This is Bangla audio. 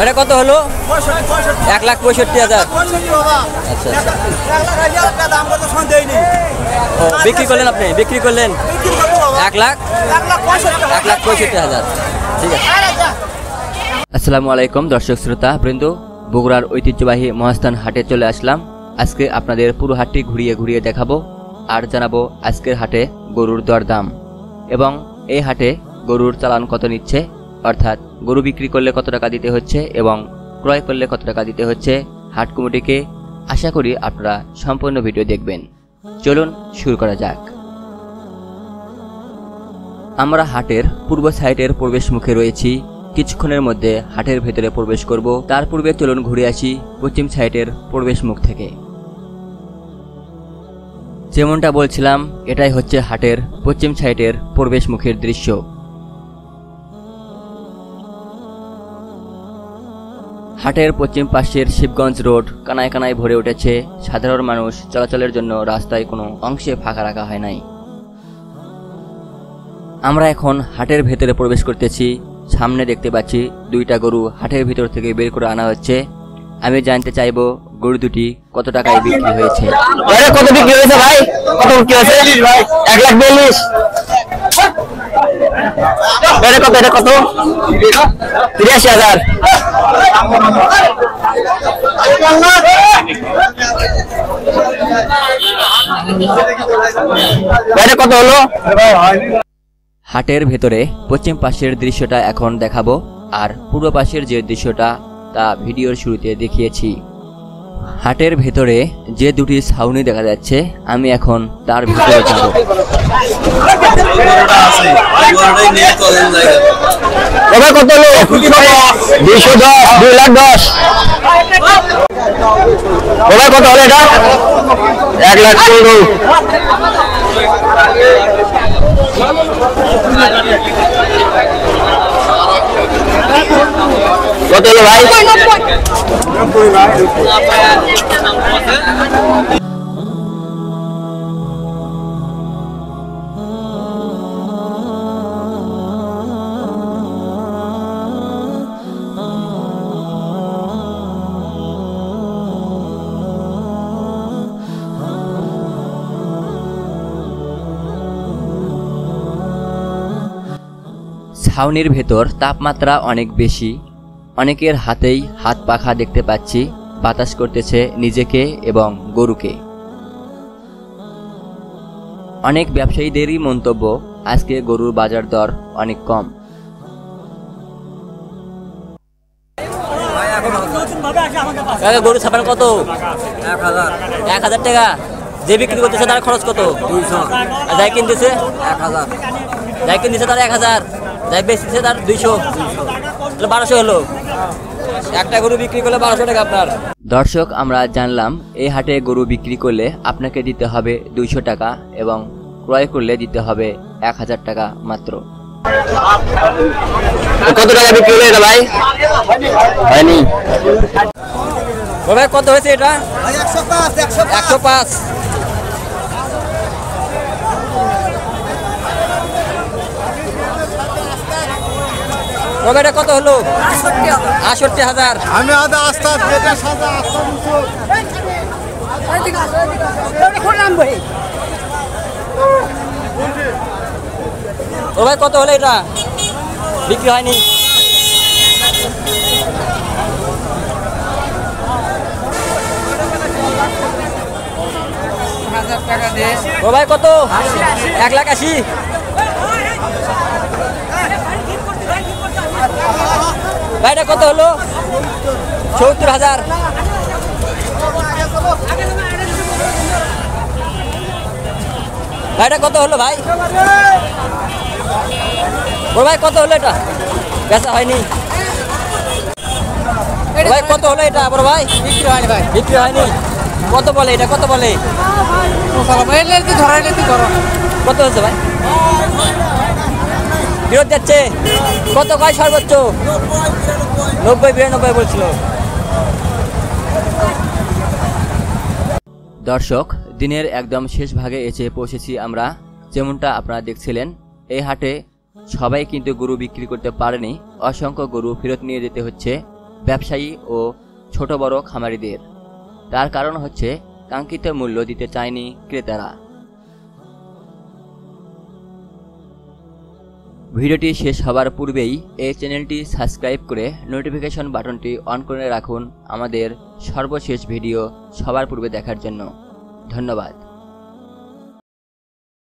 এটা কত হলো? 1,65,000। আচ্ছা ও বিক্রি করলেন আপনি? বিক্রি করলেন 1,65,000। ঠিক আছে। আসসালামু আলাইকুম দর্শক শ্রোতা বৃন্দ, বগুড়ার ঐতিহ্যবাহী মহাস্থান হাটে চলে আসলাম। আজকে আপনাদের পুরো হাটটি ঘুরিয়ে ঘুরিয়ে দেখাবো আর জানাবো আজকের হাটে গরুর দরদাম এবং এই হাটে গরুর চালান কত নিচ্ছে, অর্থাৎ গরু বিক্রি করলে কত টাকা দিতে হচ্ছে এবং ক্রয় করলে কত টাকা দিতে হচ্ছে হাট কমিটিকে। আশা করি আপনারা সম্পূর্ণ ভিডিও দেখবেন। চলুন শুরু করা যাক। আমরা হাটের পূর্ব সাইডের প্রবেশ মুখে রয়েছি। কিছুক্ষণের মধ্যে হাটের ভেতরে প্রবেশ করব। তার পূর্বে চলুন ঘুরে আসি পশ্চিম সাইডের প্রবেশ মুখ থেকে। যেমনটা বলছিলাম, এটাই হচ্ছে হাটের পশ্চিম সাইডের প্রবেশ মুখের দৃশ্য। হাটের পশ্চিম পাশের শিবগঞ্জ রোড কানায় কানায় ভরে উঠেছে। সাধারণ মানুষ চলাচলের জন্য রাস্তায় কোনো অংশে ফাঁকা রাখা হয় নাই। আমরা এখন হাটের ভেতরে প্রবেশ করতেছি। সামনে দেখতে পাচ্ছি দুইটা গরু হাটের ভিতর থেকে বের করে আনা হচ্ছে। আমি জানতে চাইবো গরু দুটি কত টাকায় বিক্রি হয়েছে। কত বিক্রি হয়েছে ভাই? কত বিক্রি হয়েছে? 1,42,000। কত? এটা কত? 83,000। কত হলো? হাটের ভেতরে পশ্চিম পাশের দৃশ্যটা এখন দেখাবো, আর পূর্ব পাশের যে দৃশ্যটা তা ভিডিওর শুরুতে দেখিয়েছি। হাটের ভেতরে যে দুটি ছাউনি দেখা যাচ্ছে, আমি এখন তার ভিতরে যাব। কত হলো? 210, 2,10,000। কত হলো এটা? 1,16,000। কত হলো ভাই? ছাউনির ভেতর তাপমাত্রা অনেক বেশি। অনেকের হাতেই হাত পাখা দেখতে পাচ্ছি। বাতাস করতেছে নিজেকে এবং গরুকে। অনেক ব্যবসায়ীদেরই মন্তব্য, আজকে গরুর বাজার দর অনেক কম। গরু ছাপান কত? 1,000 টাকা। যে বিক্রি করতেছে তার খরচ কত? 200। যাই কিনতেছে 1,000। যাই কিনতেছে তার 1,000। যাই বেচতেছে তার 200। 1200 হলো। একটা গরু বিক্রি করলে 1200 টাকা আপনার। দর্শক, আমরা জানলাম এই হাটে গরু বিক্রি করলে আপনাকে দিতে হবে 200 টাকা এবং ক্রয় করলে দিতে হবে 1,000 টাকা মাত্র। কত টাকা বিক্রি হলো এটা ভাই? হয়নি ভাই। কত হয়েছে এটা? 105। এটা কত হলো? 68,000। আমি আদা আস্তা যেটা সাদা আস্তা ও ভাই কত হলো এটা? বিক্রি হয়নি। ও ভাই কত? 1,80,000। ভাইটা কত হলো? 70,000। ভাইটা কত হলো ভাই? ও ভাই কত হলো এটা? বেচা হয়নি। ভাই কত হলো এটা? বড় ভাই বিক্রি হয়নি। ভাই বিক্রি হয়নি। কত বলে এটা? কত বলে? কত হচ্ছে ভাই? বিরোধ যাচ্ছে। কত কয় সর্বোচ্চ? 90-92 বলছিল। দর্শক, দিনের একদম শেষ ভাগে এসে পৌঁছেছি আমরা। যেমনটা আপনারা দেখছিলেন, এই হাটে সবাই কিন্তু গরু বিক্রি করতে পারেনি। অসংখ্য গরু ফেরত নিয়ে যেতে হচ্ছে। ব্যবসায়ী ও ছোট বড় খামারিদের। তার কারণ হচ্ছে কাঙ্ক্ষিত মূল্য দিতে চায়নি ক্রেতারা। ভিডিওটি শেষ হবার পূর্বেই এই চ্যানেলটি সাবস্ক্রাইব করে নোটিফিকেশন বাটনটি অন করে রাখুন আমাদের সর্বশেষ ভিডিও সবার পূর্বে দেখার জন্য। ধন্যবাদ।